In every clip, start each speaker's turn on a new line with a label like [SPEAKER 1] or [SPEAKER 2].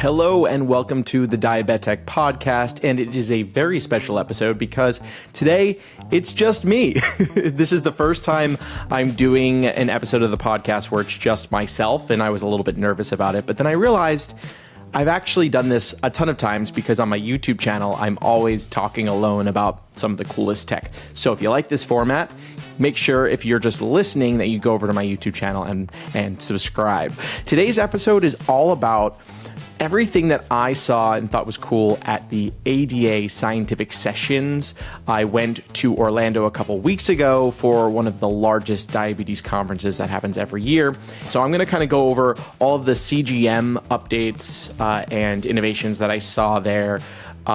[SPEAKER 1] Hello and welcome to the Diabetic Podcast, and it is a very special episode because today it's just me. This is the first time I'm doing an episode of the podcast where it's just myself, and I was a little bit nervous about it, but then I realized I've actually done this a ton of times because on my YouTube channel, I'm always talking alone about some of the coolest tech. So if you like this format, make sure if you're just listening that you go over to my YouTube channel and subscribe. Today's episode is all about everything that I saw and thought was cool at the ADA Scientific Sessions. I went to Orlando a couple weeks ago for one of the largest diabetes conferences that happens every year. So I'm going to kind of go over all of the CGM updates and innovations that I saw there.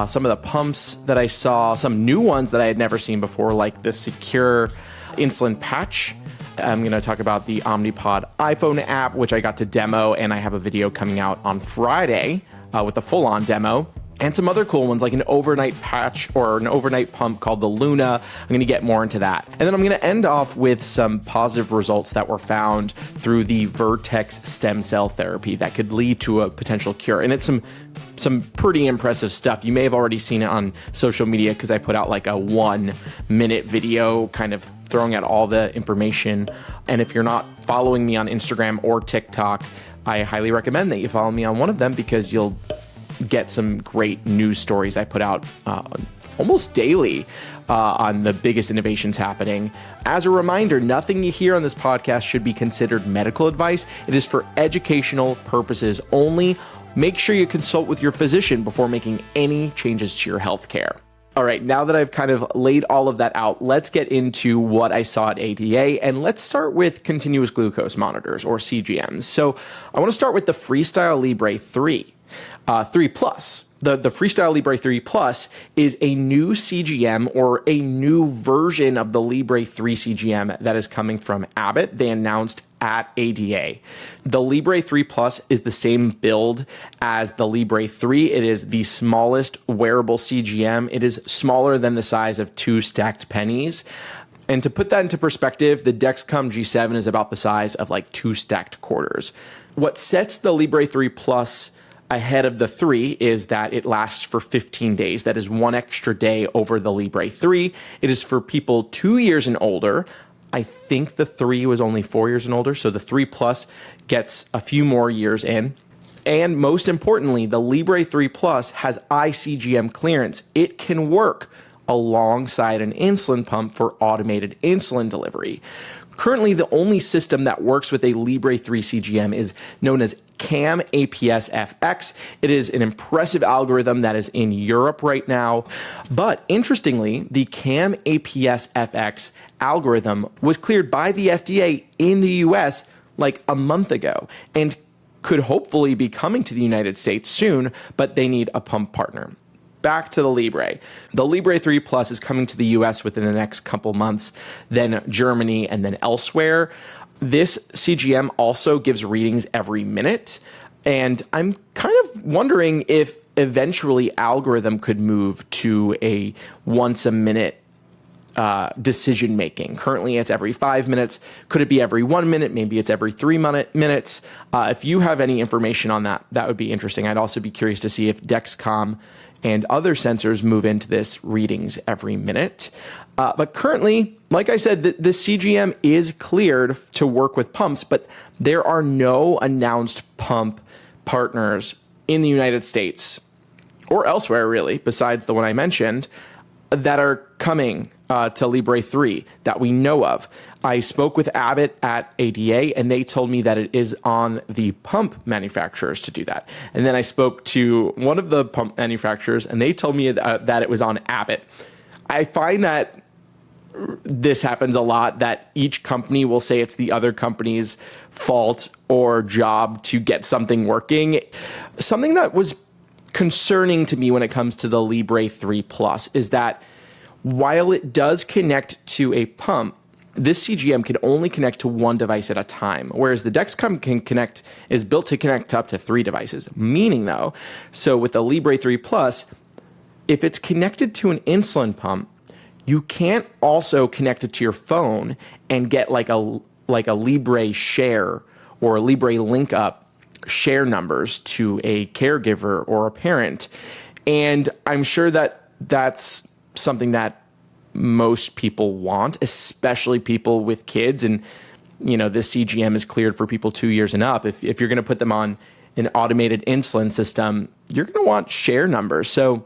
[SPEAKER 1] Some of the pumps that I saw, some new ones that I had never seen before, like the CeQur insulin patch. I'm going to talk about the Omnipod iPhone app, which I got to demo, and I have a video coming out on Friday with a full-on demo, and some other cool ones like an overnight patch or an overnight pump called the Luna. I'm going to get more into that. And then I'm going to end off with some positive results that were found through the Vertex stem cell therapy that could lead to a potential cure. And it's some pretty impressive stuff. You may have already seen it on social media because I put out like a 1-minute video kind of throwing out all the information. And if you're not following me on Instagram or TikTok, I highly recommend that you follow me on one of them because you'll get some great news stories I put out almost daily on the biggest innovations happening. As a reminder, nothing you hear on this podcast should be considered medical advice. It is for educational purposes only. Make sure you consult with your physician before making any changes to your health care. All right, now that I've kind of laid all of that out, let's get into what I saw at ADA, and let's start with continuous glucose monitors, or CGMs. So I want to start with the Freestyle Libre 3 Plus. The Freestyle Libre 3 Plus is a new CGM or a new version of the Libre 3 CGM that is coming from Abbott. They announced at ADA. The Libre 3 Plus is the same build as the Libre 3. It is the smallest wearable CGM. It is smaller than the size of 2 stacked pennies. And to put that into perspective, the Dexcom G7 is about the size of like 2 stacked quarters. What sets the Libre 3 Plus ahead of the 3 is that it lasts for 15 days. That is 1 extra day over the Libre 3. It is for people 2 years and older. I think the 3 was only 4 years and older, so the 3 Plus gets a few more years in. And most importantly, the Libre 3 Plus has iCGM clearance. It can work alongside an insulin pump for automated insulin delivery. Currently, the only system that works with a Libre 3 CGM is known as CAM APS FX. It is an impressive algorithm that is in Europe right now. But interestingly, the CAM APS FX algorithm was cleared by the FDA in the US like a month ago and could hopefully be coming to the United States soon, but they need a pump partner. Back to the Libre. The Libre 3 Plus is coming to the US within the next couple months, then Germany, and then elsewhere. This CGM also gives readings every minute, and I'm kind of wondering if eventually algorithm could move to a once a minute decision making. Currently, it's every 5 minutes. Could it be every 1 minute? Maybe it's every 3 minutes. If you have any information on that, that would be interesting. I'd also be curious to see if Dexcom and other sensors move into this readings every minute. But currently, like I said, the CGM is cleared to work with pumps, but there are no announced pump partners in the United States or elsewhere, really, besides the one I mentioned, that are coming to Libre 3 that we know of. I spoke with Abbott at ADA, and they told me that it is on the pump manufacturers to do that. And then I spoke to one of the pump manufacturers, and they told me that it was on Abbott. I find that this happens a lot, that each company will say it's the other company's fault or job to get something working. Something that was concerning to me when it comes to the Libre 3 Plus is that while it does connect to a pump, this CGM can only connect to one device at a time, whereas the Dexcom is built to connect to up to 3 devices. Meaning though, so with the Libre 3 Plus, if it's connected to an insulin pump, you can't also connect it to your phone and get like a Libre share or a Libre link up share numbers to a caregiver or a parent. And I'm sure that that's something that most people want, especially people with kids. And, this CGM is cleared for people 2 years and up. If you're going to put them on an automated insulin system, you're going to want share numbers. So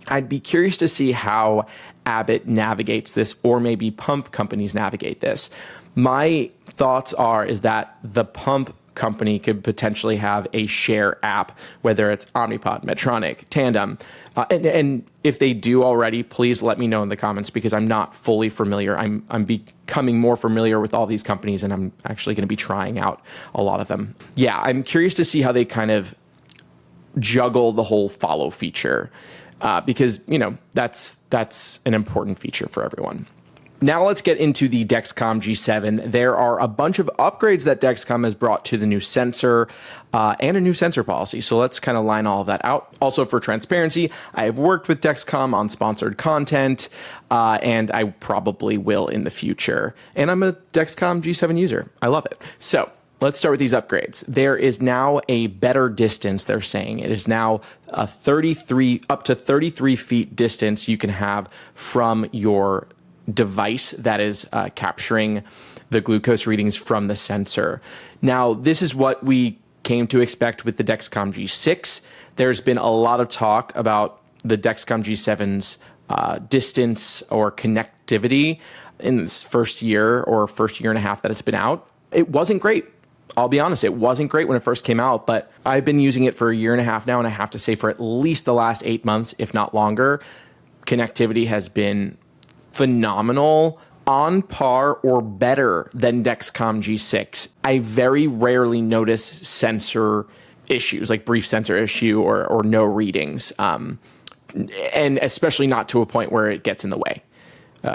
[SPEAKER 1] I'd be curious to see how Abbott navigates this, or maybe pump companies navigate this. My thoughts is that the pump company could potentially have a share app, whether it's Omnipod, Medtronic, Tandem. And if they do already, please let me know in the comments, because I'm not fully familiar. I'm becoming more familiar with all these companies, and I'm actually going to be trying out a lot of them. Yeah, I'm curious to see how they kind of juggle the whole follow feature, because, that's an important feature for everyone. Now let's get into the Dexcom G7. There are a bunch of upgrades that Dexcom has brought to the new sensor and a new sensor policy. So let's kind of line all of that out. Also, for transparency, I have worked with Dexcom on sponsored content, and I probably will in the future. And I'm a Dexcom G7 user. I love it. So let's start with these upgrades. There is now a better distance, they're saying. It is now a up to 33 feet distance you can have from your device that is capturing the glucose readings from the sensor. Now, this is what we came to expect with the Dexcom G6. There's been a lot of talk about the Dexcom G7's distance or connectivity in this first year and a half that it's been out. It wasn't great. I'll be honest, it wasn't great when it first came out, but I've been using it for a year and a half now, and I have to say for at least the last 8 months, if not longer, connectivity has been phenomenal, on par or better than Dexcom G6. I very rarely notice sensor issues, like brief sensor issue or no readings, and especially not to a point where it gets in the way.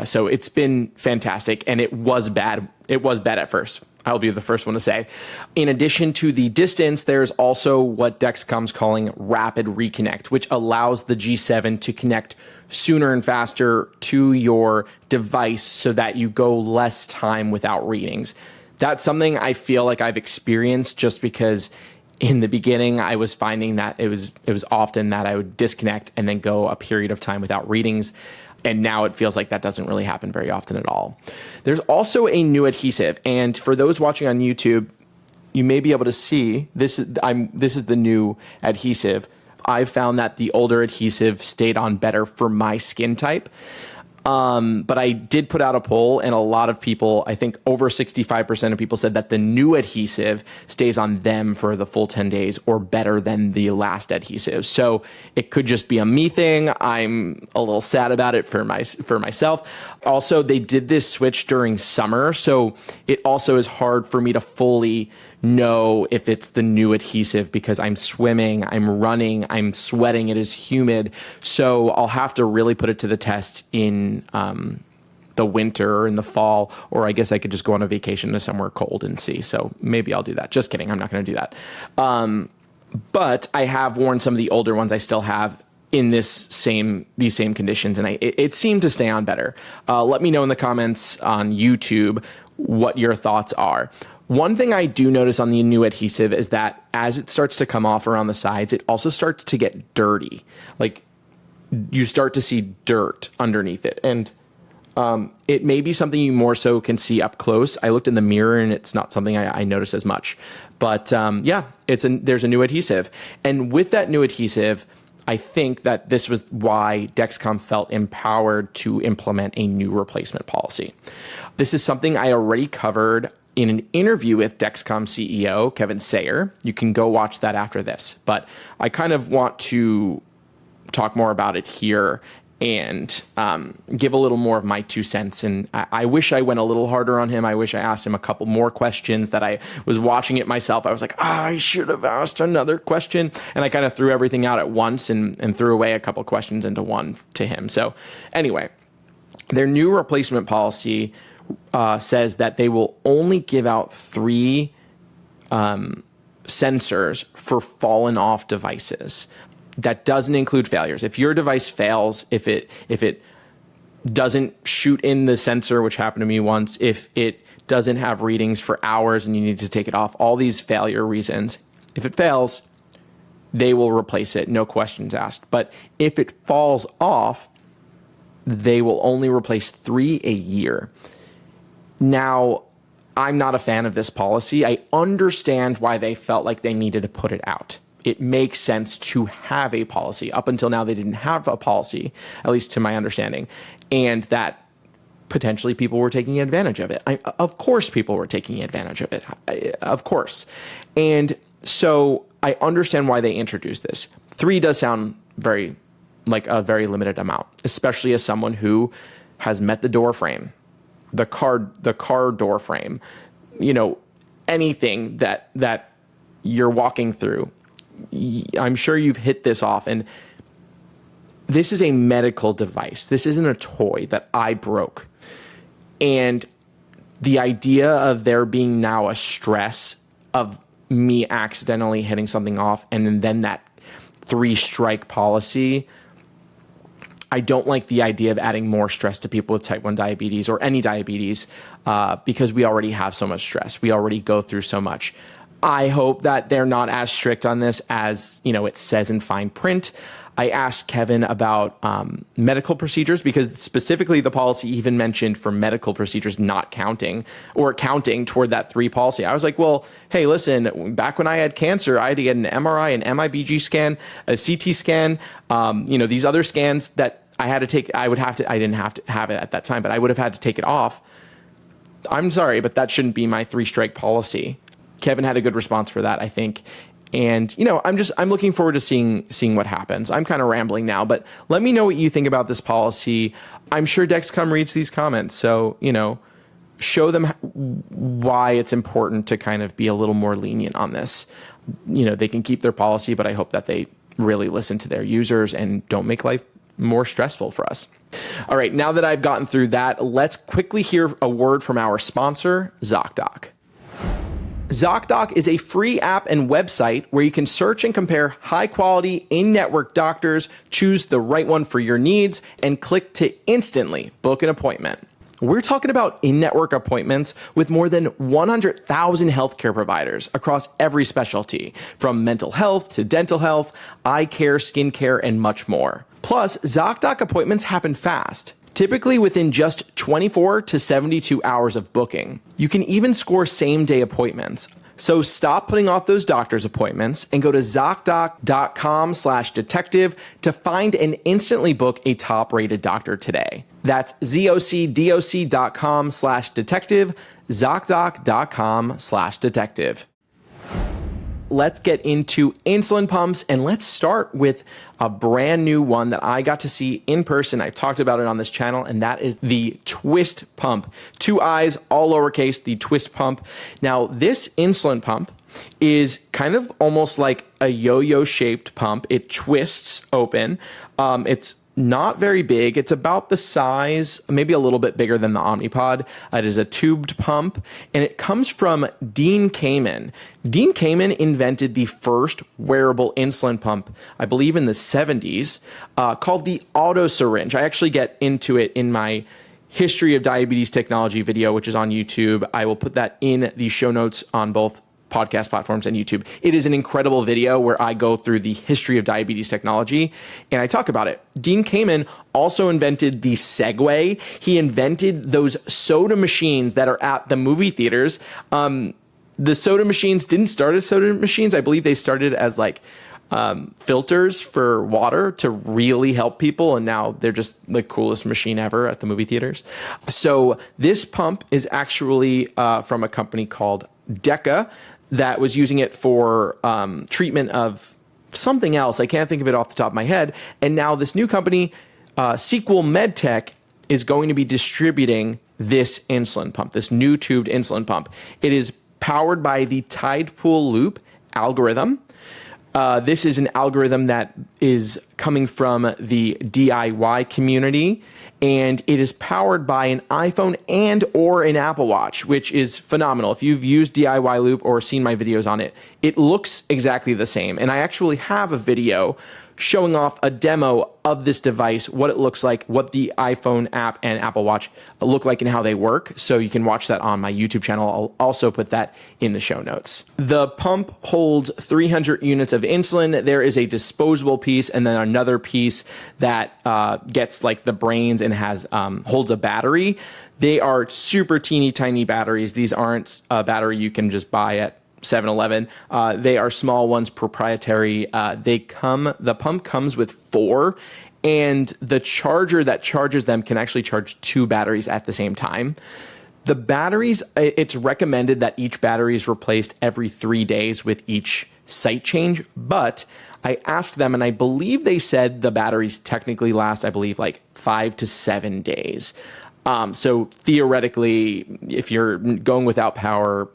[SPEAKER 1] So it's been fantastic, and it was bad. It was bad at first. I'll be the first one to say. In addition to the distance, there's also what Dexcom's calling rapid reconnect, which allows the G7 to connect sooner and faster to your device so that you go less time without readings. That's something I feel like I've experienced just because in the beginning, I was finding that it was often that I would disconnect and then go a period of time without readings. And now it feels like that doesn't really happen very often at all. There's also a new adhesive. And for those watching on YouTube, you may be able to see this is the new adhesive. I've found that the older adhesive stayed on better for my skin type. But I did put out a poll, and a lot of people, I think over 65% of people said that the new adhesive stays on them for the full 10 days or better than the last adhesive. So it could just be a me thing. I'm a little sad about it for myself. Also, they did this switch during summer, so it also is hard for me to fully know if it's the new adhesive because I'm swimming, I'm running, I'm sweating, it is humid. So I'll have to really put it to the test in the winter or in the fall, or I guess I could just go on a vacation to somewhere cold and see. So maybe I'll do that. Just kidding. I'm not going to do that. But I have worn some of the older ones I still have in these same conditions, and it seemed to stay on better. Let me know in the comments on YouTube what your thoughts are. One thing I do notice on the new adhesive is that as it starts to come off around the sides, it also starts to get dirty. Like you start to see dirt underneath it. And it may be something you more so can see up close. I looked in the mirror and it's not something I notice as much. But yeah, there's a new adhesive. And with that new adhesive, I think that this was why Dexcom felt empowered to implement a new replacement policy. This is something I already covered in an interview with Dexcom CEO Kevin Sayer. You can go watch that after this, but I kind of want to talk more about it here and give a little more of my 2 cents. And I wish I went a little harder on him. I wish I asked him a couple more questions that I was watching it myself. I was like, I should have asked another question. And I kind of threw everything out at once and threw away a couple questions into one to him. So anyway, their new replacement policy says that they will only give out 3 sensors for fallen off devices. That doesn't include failures. If your device fails, if it doesn't shoot in the sensor, which happened to me once, if it doesn't have readings for hours and you need to take it off, all these failure reasons, If it fails, they will replace it, no questions asked. But if it falls off, they will only replace 3 a year. Now, I'm not a fan of this policy. I understand why they felt like they needed to put it out. It makes sense to have a policy. Up until now, they didn't have a policy, at least to my understanding, and that potentially people were taking advantage of it. Of course, people were taking advantage of it. Of course. And so I understand why they introduced this. 3 does sound very like a very limited amount, especially as someone who has met the door frame, the car door frame, anything that you're walking through. I'm sure you've hit this off, and this is a medical device. This isn't a toy that I broke. And the idea of there being now a stress of me accidentally hitting something off and then that 3-strike policy, I don't like the idea of adding more stress to people with type 1 diabetes or any diabetes because we already have so much stress. We already go through so much. I hope that they're not as strict on this as, it says in fine print. I asked Kevin about medical procedures because specifically the policy even mentioned for medical procedures not counting or counting toward that 3 policy. I was like, well, hey, listen, back when I had cancer, I had to get an MRI, an MIBG scan, a CT scan, these other scans that I had to take. I didn't have to have it at that time, but I would have had to take it off. I'm sorry, but that shouldn't be my 3-strike policy. Kevin had a good response for that, I think. And, I'm looking forward to seeing what happens. I'm kind of rambling now, but let me know what you think about this policy. I'm sure Dexcom reads these comments. So, show them why it's important to kind of be a little more lenient on this. They can keep their policy, but I hope that they really listen to their users and don't make life more stressful for us. All right, now that I've gotten through that, let's quickly hear a word from our sponsor, ZocDoc. ZocDoc is a free app and website where you can search and compare high-quality, in-network doctors, choose the right one for your needs, and click to instantly book an appointment. We're talking about in-network appointments with more than 100,000 healthcare providers across every specialty, from mental health to dental health, eye care, skin care, and much more. Plus, ZocDoc appointments happen fast, typically within just 24 to 72 hours of booking. You can even score same-day appointments. So stop putting off those doctor's appointments and go to ZocDoc.com/detective to find and instantly book a top-rated doctor today. That's ZocDoc.com/detective, ZocDoc.com/detective. Let's get into insulin pumps, and let's start with a brand new one that I got to see in person. I've talked about it on this channel, and that is the Twiist Pump. 2 I's, all lowercase, the Twiist Pump. Now, this insulin pump is kind of almost like a yo-yo shaped pump. It twists open. It's not very big. It's about the size, maybe a little bit bigger than the Omnipod. It is a tubed pump, and it comes from Dean Kamen. Dean Kamen invented the first wearable insulin pump, I believe in the 70s, called the auto syringe. I actually get into it in my history of diabetes technology video, which is on YouTube. I will put that in the show notes on both podcast platforms and YouTube. It is an incredible video where I go through the history of diabetes technology and I talk about it. Dean Kamen also invented the Segway. He invented those soda machines that are at the movie theaters. The soda machines didn't start as soda machines. I believe they started as filters for water to really help people, and now they're just the coolest machine ever at the movie theaters. So this pump is actually from a company called Deca that was using it for treatment of something else. I can't think of it off the top of my head. And now this new company, CeQur MedTech, is going to be distributing this insulin pump, this new tubed insulin pump. It is powered by the Tide Pool Loop algorithm. This is an algorithm that is coming from the DIY community, and it is powered by an iPhone and or an Apple Watch, which is phenomenal. If you've used DIY Loop or seen my videos on it, it looks exactly the same. And I actually have a video showing off a demo of this device, what it looks like, what the iPhone app and Apple Watch look like and how they work. So you can watch that on my YouTube channel. I'll also put that in the show notes. The pump holds 300 units of insulin. There is a disposable piece and then another piece that gets like the brains and has holds a battery. They are super teeny tiny batteries. These aren't a battery you can just buy at 7-Eleven. They are small ones, proprietary. The pump comes with 4, and the charger that charges them can actually charge 2 batteries at the same time. The batteries, it's recommended that each battery is replaced every 3 days with each site change, but I asked them and I believe they said the batteries technically last, I believe, like 5 to 7 days. So theoretically, if you're going without power,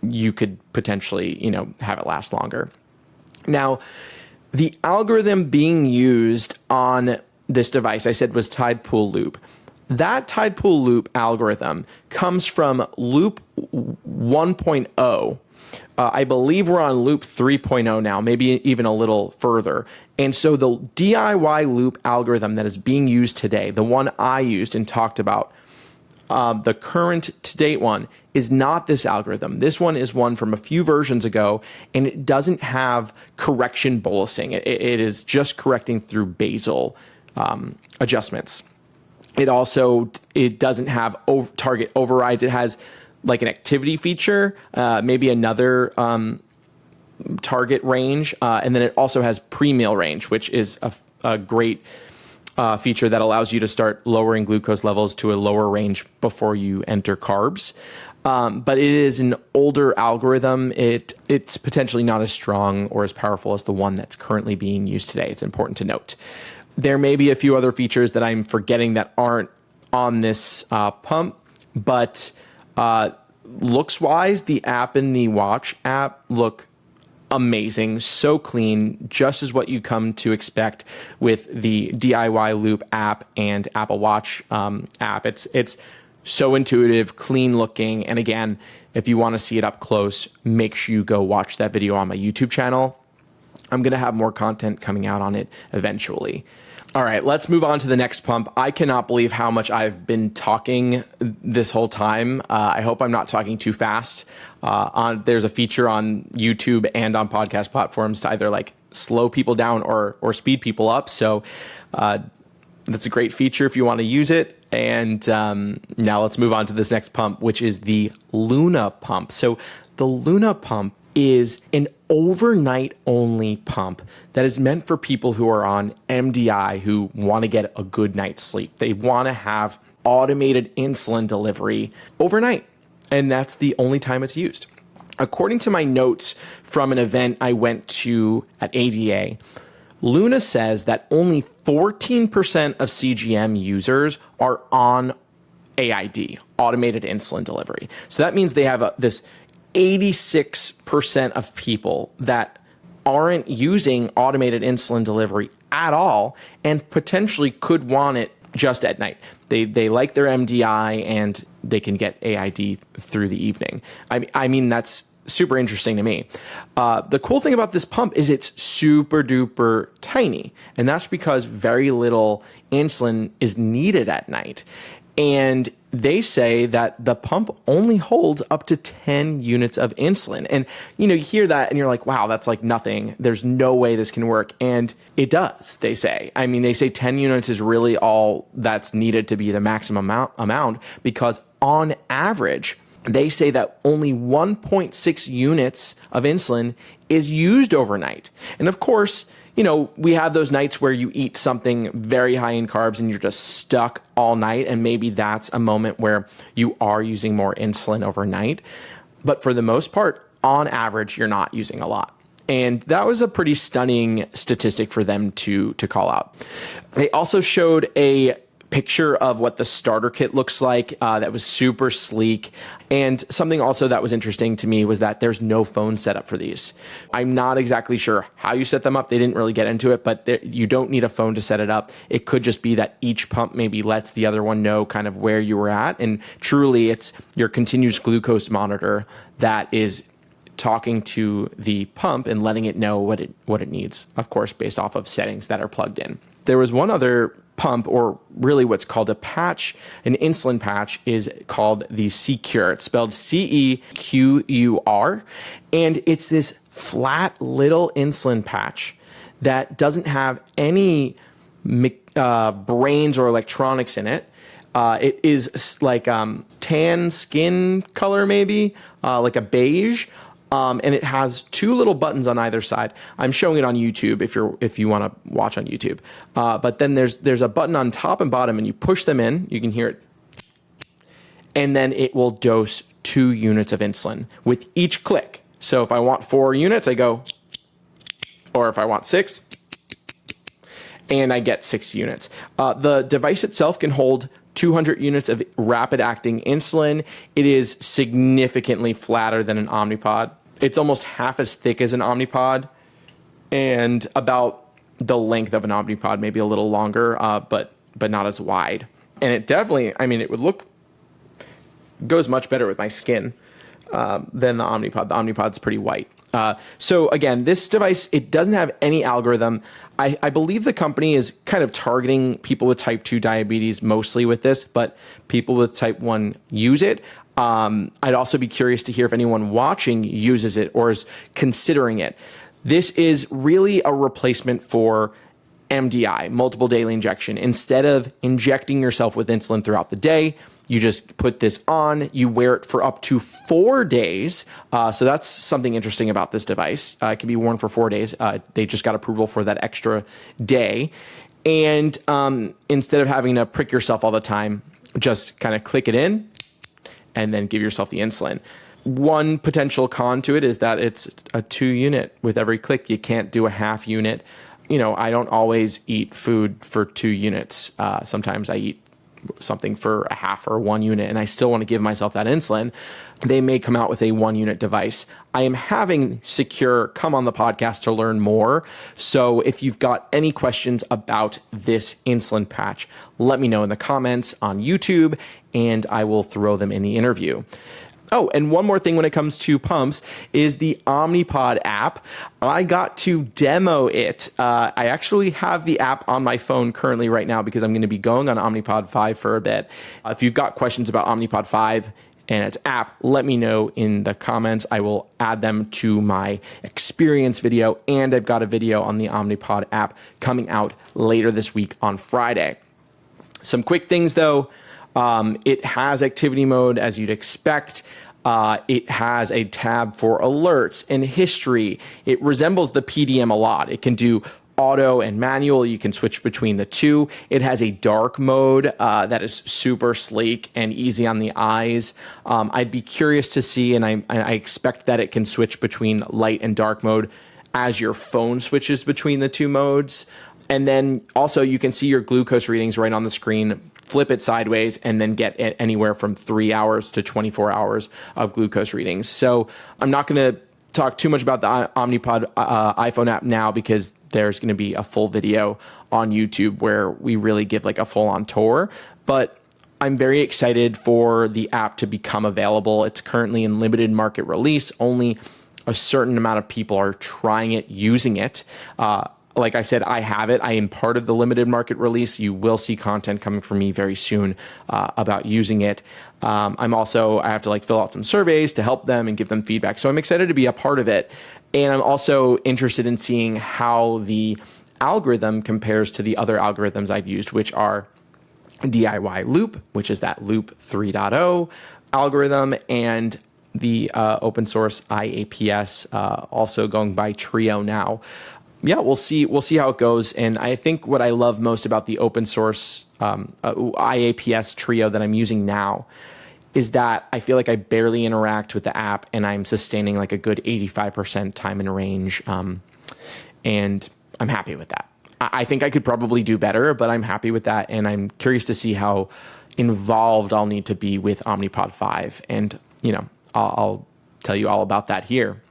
[SPEAKER 1] you could potentially, have it last longer. Now, the algorithm being used on this device, I said, was tide pool loop. That tide pool loop algorithm comes from loop 1.0. I believe we're on loop 3.0 now, maybe even a little further. And so the DIY loop algorithm that is being used today, the one I used and talked about, the current to date one, is not this algorithm. This one is one from a few versions ago, and it doesn't have correction bolusing. It is just correcting through basal adjustments. It doesn't have target overrides. It has like an activity feature, maybe another target range, and then it also has pre-meal range, which is a great feature that allows you to start lowering glucose levels to a lower range before you enter carbs. But it is an older algorithm. It's potentially not as strong or as powerful as the one that's currently being used today. It's important to note. There may be a few other features that I'm forgetting that aren't on this pump, but looks-wise, the app and the watch app look amazing, so clean, just as what you come to expect with the DIY Loop app and Apple Watch app. It's so intuitive, clean looking, and again, if you want to see it up close, make sure you go watch that video on my YouTube channel. I'm going to have more content coming out on it eventually. All right, let's move on to the next pump. I cannot believe how much I've been talking this whole time. I hope I'm not talking too fast. There's a feature on YouTube and on podcast platforms to either like slow people down or speed people up. So that's a great feature if you want to use it. And now let's move on to this next pump, which is the Luna pump. So the Luna pump is an overnight only pump that is meant for people who are on MDI, who want to get a good night's sleep. They want to have automated insulin delivery overnight, and that's the only time it's used. According to my notes from an event I went to at ADA, Luna says that only 14% of CGM users are on AID, automated insulin delivery. So that means they have this 86% of people that aren't using automated insulin delivery at all and potentially could want it just at night. They like their MDI and they can get AID through the evening. I mean, that's super interesting to me. The cool thing about this pump is it's super duper tiny, and that's because very little insulin is needed at night. And they say that the pump only holds up to 10 units of insulin. And, you hear that and you're like, wow, that's like nothing. There's no way this can work. And it does, they say. I mean, they say 10 units is really all that's needed to be the maximum amount because on average, they say that only 1.6 units of insulin is used overnight. And of course, we have those nights where you eat something very high in carbs and you're just stuck all night. And maybe that's a moment where you are using more insulin overnight. But for the most part, on average, you're not using a lot. And that was a pretty stunning statistic for them to call out. They also showed a picture of what the starter kit looks like that was super sleek. And something also that was interesting to me was that there's no phone setup for these. I'm not exactly sure how you set them up. They didn't really get into it, but you don't need a phone to set it up. It could just be that each pump maybe lets the other one know kind of where you were at. And truly, it's your continuous glucose monitor that is talking to the pump and letting it know what it needs, of course, based off of settings that are plugged in. There was one other pump, or really what's called a patch, an insulin patch, is called the CeQur. It's spelled CeQur, and it's this flat little insulin patch that doesn't have any brains or electronics in it. It is like tan skin color, maybe like a beige. And it has two little buttons on either side. I'm showing it on YouTube if you want to watch on YouTube. But then there's a button on top and bottom, and you push them in. You can hear it, and then it will dose 2 units of insulin with each click. So if I want 4 units, I go, or if I want 6, and I get 6 units. The device itself can hold 200 units of rapid-acting insulin. It is significantly flatter than an Omnipod. It's almost half as thick as an Omnipod and about the length of an Omnipod, maybe a little longer, but not as wide. And it definitely, it would goes much better with my skin than the Omnipod. The Omnipod's pretty white. So again, this device, it doesn't have any algorithm. I believe the company is kind of targeting people with type 2 diabetes mostly with this, but people with type 1 use it. I'd also be curious to hear if anyone watching uses it or is considering it. This is really a replacement for MDI, multiple daily injection. Instead of injecting yourself with insulin throughout the day, you just put this on, you wear it for up to 4 days. So that's something interesting about this device. It can be worn for 4 days. They just got approval for that extra day. And instead of having to prick yourself all the time, just kind of click it in and then give yourself the insulin. One potential con to it is that it's a 2 unit with every click. You can't do a half unit. I don't always eat food for 2 units. Sometimes I eat something for a half or 1 unit, and I still want to give myself that insulin. They may come out with a 1 unit device. I am having CeQur come on the podcast to learn more. So if you've got any questions about this insulin patch, let me know in the comments on YouTube, and I will throw them in the interview. Oh, and one more thing when it comes to pumps is the Omnipod app. I got to demo it. I actually have the app on my phone currently right now because I'm going to be going on Omnipod 5 for a bit. If you've got questions about Omnipod 5 and its app, let me know in the comments. I will add them to my experience video, and I've got a video on the Omnipod app coming out later this week on Friday. Some quick things though. It has activity mode as you'd expect. It has a tab for alerts and history. It resembles the PDM a lot. It can do auto and manual. You can switch between the two. It has a dark mode that is super sleek and easy on the eyes. I'd be curious to see, and I expect that it can switch between light and dark mode as your phone switches between the two modes. And then also you can see your glucose readings right on the screen, flip it sideways, and then get anywhere from 3 hours to 24 hours of glucose readings. So I'm not going to talk too much about the Omnipod iPhone app now because there's going to be a full video on YouTube where we really give like a full-on tour. But I'm very excited for the app to become available. It's currently in limited market release. Only a certain amount of people are trying it, using it. Like I said, I have it. I am part of the limited market release. You will see content coming from me very soon about using it. I have to fill out some surveys to help them and give them feedback. So I'm excited to be a part of it. And I'm also interested in seeing how the algorithm compares to the other algorithms I've used, which are DIY Loop, which is that Loop 3.0 algorithm, and the open source IAPS, also going by Trio now. Yeah, we'll see how it goes. And I think what I love most about the open source IAPS Trio that I'm using now is that I feel like I barely interact with the app, and I'm sustaining like a good 85% time in range. And I'm happy with that. I think I could probably do better, but I'm happy with that. And I'm curious to see how involved I'll need to be with Omnipod 5. And, I'll tell you all about that here.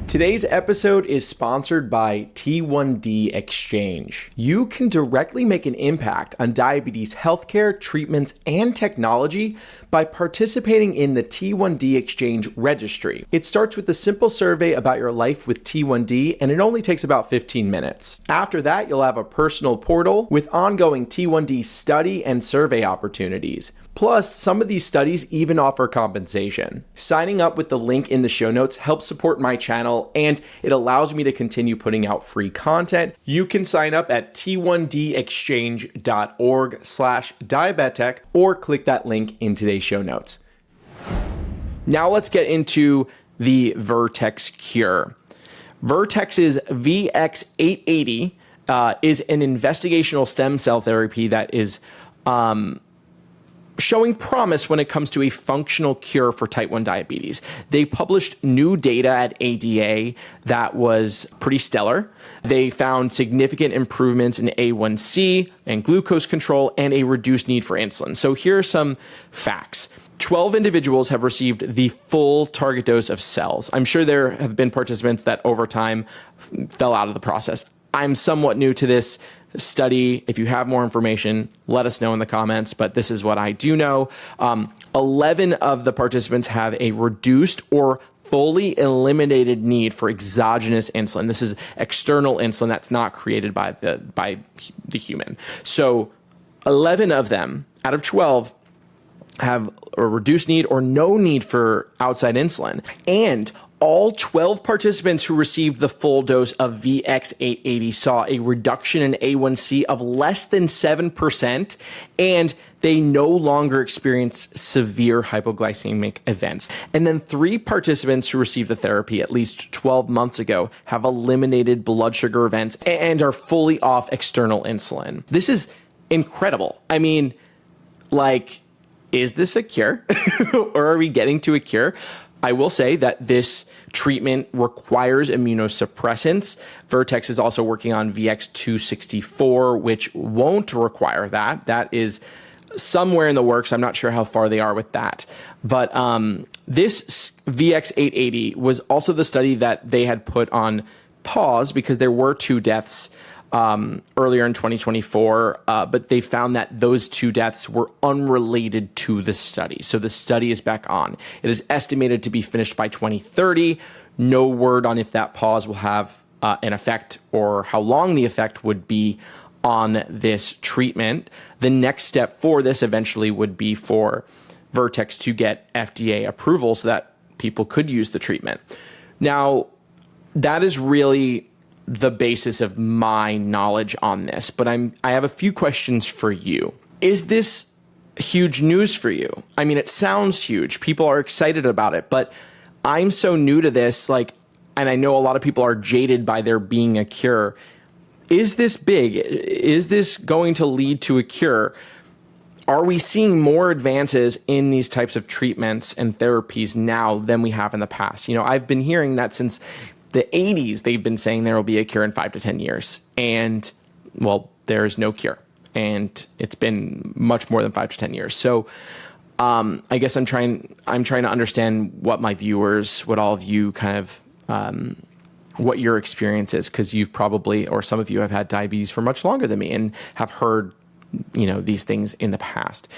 [SPEAKER 1] Today's episode is sponsored by T1D Exchange. You can directly make an impact on diabetes healthcare, treatments, and technology by participating in the T1D Exchange registry. It starts with a simple survey about your life with T1D, and it only takes about 15 minutes. After that, you'll have a personal portal with ongoing T1D study and survey opportunities. Plus, some of these studies even offer compensation. Signing up with the link in the show notes helps support my channel, and it allows me to continue putting out free content. You can sign up at t1dexchange.org/diabetic or click that link in today's show notes. Now let's get into the Vertex cure. Vertex's VX880 is an investigational stem cell therapy that is showing promise when it comes to a functional cure for type 1 diabetes. They published new data at ADA that was pretty stellar. They found significant improvements in A1C and glucose control and a reduced need for insulin. So here are some facts. 12 individuals have received the full target dose of cells. I'm sure there have been participants that over time fell out of the process. I'm somewhat new to this study. If you have more information, let us know in the comments, but this is what I do know. 11 of the participants have a reduced or fully eliminated need for exogenous insulin. This is external insulin that's not created by the human. So 11 of them out of 12 have a reduced need or no need for outside insulin. And all 12 participants who received the full dose of VX880 saw a reduction in A1C of less than 7%, and they no longer experience severe hypoglycemic events. And then 3 participants who received the therapy at least 12 months ago have eliminated blood sugar events and are fully off external insulin. This is incredible. I mean, is this a cure? Or are we getting to a cure? I will say that this treatment requires immunosuppressants. Vertex is also working on VX264, which won't require that. That is somewhere in the works. I'm not sure how far they are with that. But this VX880 was also the study that they had put on pause because there were 2 deaths earlier in 2024, but they found that those 2 deaths were unrelated to the study. So the study is back on. It is estimated to be finished by 2030. No word on if that pause will have an effect or how long the effect would be on this treatment. The next step for this eventually would be for Vertex to get FDA approval so that people could use the treatment. Now, that is really the basis of my knowledge on this, but I have a few questions for you. Is this huge news for you? I mean, it sounds huge. People are excited about it, but I'm so new to this, and I know a lot of people are jaded by there being a cure. Is this big? Is this going to lead to a cure? Are we seeing more advances in these types of treatments and therapies now than we have in the past? I've been hearing that since the 80s, they've been saying there will be a cure in 5 to 10 years. And, well, there is no cure. And it's been much more than 5 to 10 years. So I guess I'm trying to understand what my viewers, what all of you kind of, what your experience is, because you've probably, or some of you have had diabetes for much longer than me and have heard, these things in the past.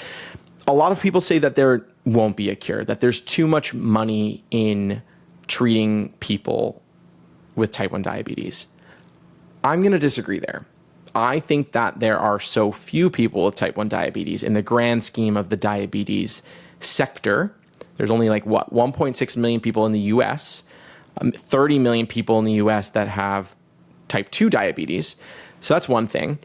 [SPEAKER 1] A lot of people say that there won't be a cure, that there's too much money in treating people with type 1 diabetes. I'm going to disagree there. I think that there are so few people with type 1 diabetes in the grand scheme of the diabetes sector. There's only 1.6 million people in the US, 30 million people in the US that have type 2 diabetes. So that's one thing.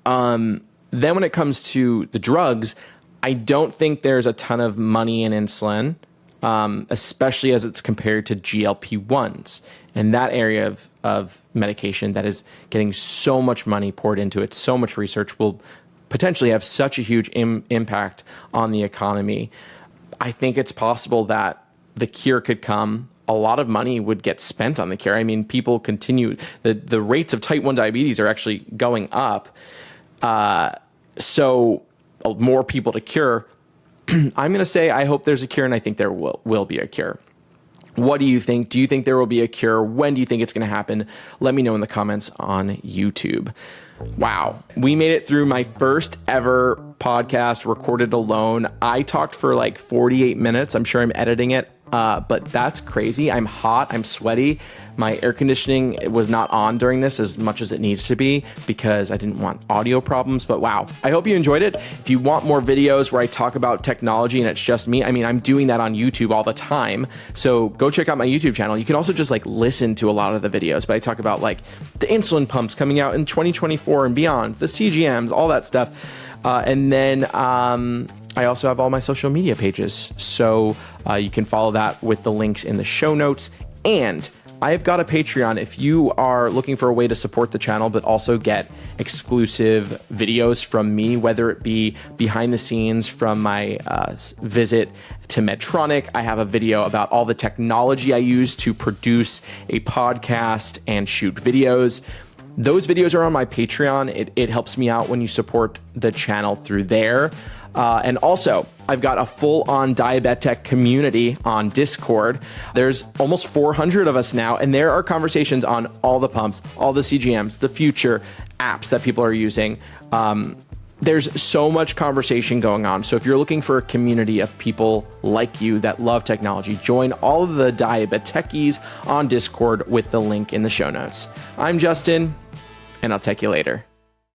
[SPEAKER 1] Then when it comes to the drugs, I don't think there's a ton of money in insulin, especially as it's compared to GLP-1s. And that area of medication that is getting so much money poured into it, so much research, will potentially have such a huge impact on the economy. I think it's possible that the cure could come. A lot of money would get spent on the cure. I mean, people continue, the rates of type 1 diabetes are actually going up. So more people to cure. I'm going to say I hope there's a cure, and I think there will be a cure. What do you think? Do you think there will be a cure? When do you think it's going to happen? Let me know in the comments on YouTube. Wow. We made it through my first ever podcast recorded alone. I talked for like 48 minutes. I'm sure I'm editing it. But that's crazy. I'm hot. I'm sweaty. My air conditioning was not on during this as much as it needs to be because I didn't want audio problems. But wow, I hope you enjoyed it. If you want more videos where I talk about technology and it's just me, I mean, I'm doing that on YouTube all the time. So go check out my YouTube channel. You can also just like listen to a lot of the videos, but I talk about like the insulin pumps coming out in 2024 and beyond, the CGMs, all that stuff. And then I also have all my social media pages. So you can follow that with the links in the show notes. And I've got a Patreon if you are looking for a way to support the channel, but also get exclusive videos from me, whether it be behind the scenes from my visit to Medtronic. I have a video about all the technology I use to produce a podcast and shoot videos. Those videos are on my Patreon. It helps me out when you support the channel through there. And also, I've got a full-on Diabetic community on Discord. There's almost 400 of us now, and there are conversations on all the pumps, all the CGMs, the future apps that people are using. There's so much conversation going on. So if you're looking for a community of people like you that love technology, join all of the Diabetechies on Discord with the link in the show notes. I'm Justin, and I'll take you later.